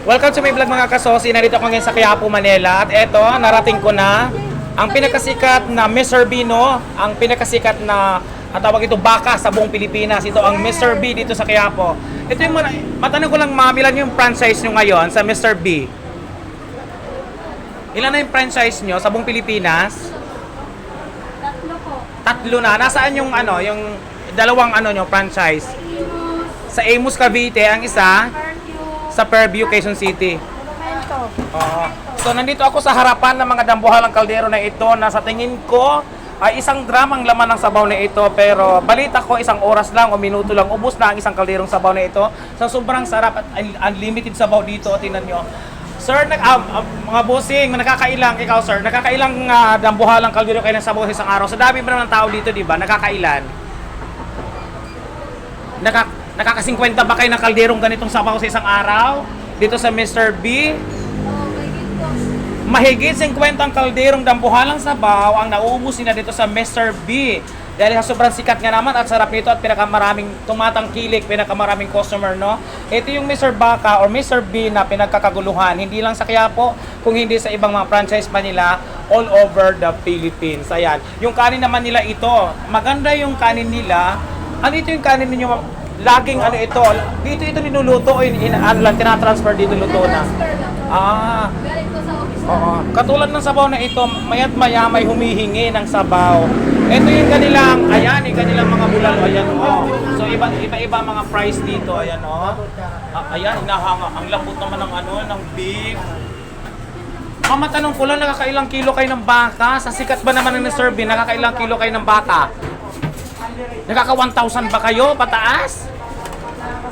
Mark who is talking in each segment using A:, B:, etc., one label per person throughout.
A: Welcome to my vlog mga kasosi. Nandito ako ngayon sa Quiapo, Manila. At eto, narating ko na ang pinakasikat na Mr. B, no? Ang pinakasikat na tawag ito baka sa buong Pilipinas. Ito ang Mr. B dito sa Quiapo. Ito yung matanong ko lang, ma'am, ilan yung franchise nyo ngayon sa Mr. B? Ilan na yung franchise nyo sa buong Pilipinas?
B: Tatlo po.
A: Tatlo na. Nasaan yung yung dalawang nyo franchise? Sa Amos, Cavite, ang isa sa Fairview, Quezon City.
B: Monumento.
A: Oo. So nandito ako sa harapan ng mga dambuhalang kaldero na ito na sa tingin ko ay isang dramang laman ng sabaw na ito, pero balita ko isang oras lang o minuto lang ubos na ang isang kalderong sabaw na ito. So sobrang sarap at unlimited sabaw dito. Tingnan nyo. Sir, mga bossing, nakakailang ikaw sir, nakakailang dambuhalang kaldero kayo ng sabaw sa isang araw? Sa dami ba ng tao dito, di ba? Nakakailan? Nakaka-50 ba kayo ng kalderong ganitong sabaw sa isang araw? Dito sa Mr. B? Mahigit 50 ang kalderong dambuhalang sabaw ang nauubos nila dito sa Mr. B. Dahil sa sobrang sikat nga naman at sarap nito at pinakamaraming tumatangkilik, pinakamaraming customer, no? Ito yung Mr. Baka or Mr. B na pinagkakaguluhan. Hindi lang sa Quiapo, kung hindi sa ibang mga franchise pa nila all over the Philippines. Ayan. Yung kanin naman nila ito. Maganda yung kanin nila. Ano ito yung kanin ninyo? Laging ito, dito niluluto o tinatransfer dito luto na.
B: Galing ko sa office.
A: Oo. Katulad ng sabaw na ito, mayat maya may humihingi ng sabaw. Ito yung kanilang, yung kanilang mga bulalo, ayan So iba-iba mga price dito, ayan hinahanga. Ang lambot naman ng beef. Matanong ko lang, nakakailang kilo kayo ng baka? Sa sikat ba naman ng Mr. B, nakakailang kilo kayo ng baka? Nakaka 1,000 ba kayo pataas?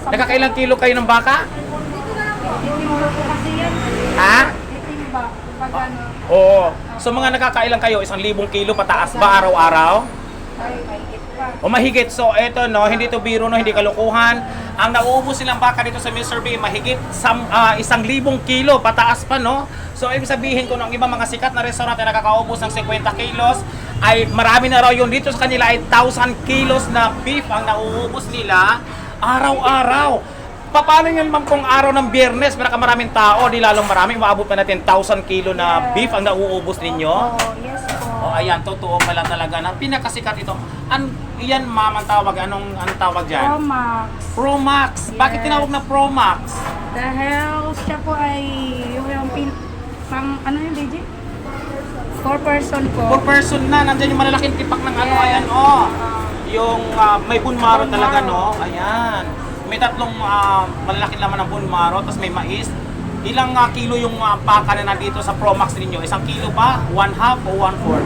A: Nakakailang kilo kayo ng baka?
B: Titimba po kasi yan.
A: Ha?
B: Titimba. Pag ano.
A: Oo. So mga nakakailang kayo, 1,000 kilo pataas ba araw-araw?
B: Ay, mahigit pa.
A: O mahigit. So eto hindi to biro, no, hindi kalukuhan. Ang nauubos nilang baka dito sa Mr. B, mahigit 1,000 kilo pataas pa, no? So ibig sabihin ko ng ibang mga sikat na restaurant na nakakaubos ng 50 kilos, ay marami na raw yun. Dito sa kanila ay 1,000 kilos na beef ang nauubos nila araw-araw. Paano yun, ma'am, kung araw ng Biyernes, maraming tao, di lalong maraming, maabot pa natin 1,000 kilo na beef ang nauubos ninyo?
B: Oh, yes po.
A: O ayan, totoo pala talaga na pinakasikat ito. Iyan, ma'am, ang tawag, anong tawag dyan?
B: Promax.
A: Promax. Bakit
B: Yes.
A: tinawag na Promax?
B: Dahil siya po ay yung pang ano yung DJ? 4 person po.
A: Per person na, nandyan yung malalaking tipak ng ayan, yung may bone marrow talaga, no? Ayan. May tatlong malalaking laman ng bone marrow, tapos may mais. Ilang kilo yung baka na nandito sa Promax ninyo? 1 kilo ba? 1/2 o 1/4?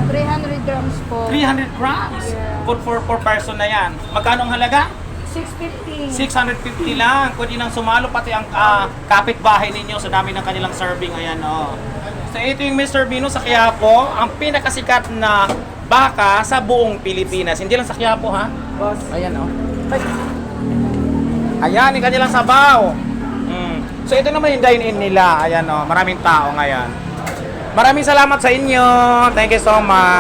B: 300 grams po.
A: 300 grams.
B: Yeah.
A: Good for per person na yan. Magkano ang halaga?
B: 650.
A: 650 lang. Pwede nang sumalo pati ang kapitbahay ninyo sa dami ng kanilang serving. Ayan, So ito yung Mr. Bino sa Quiapo, ang pinakasikat na baka sa buong Pilipinas. Hindi lang sa Quiapo, ha?
B: Boss.
A: Ayan, Ayan, yung kanilang sabaw. So ito naman yung dine-in nila. Ayan, maraming tao ngayon. Maraming salamat sa inyo. Thank you so much.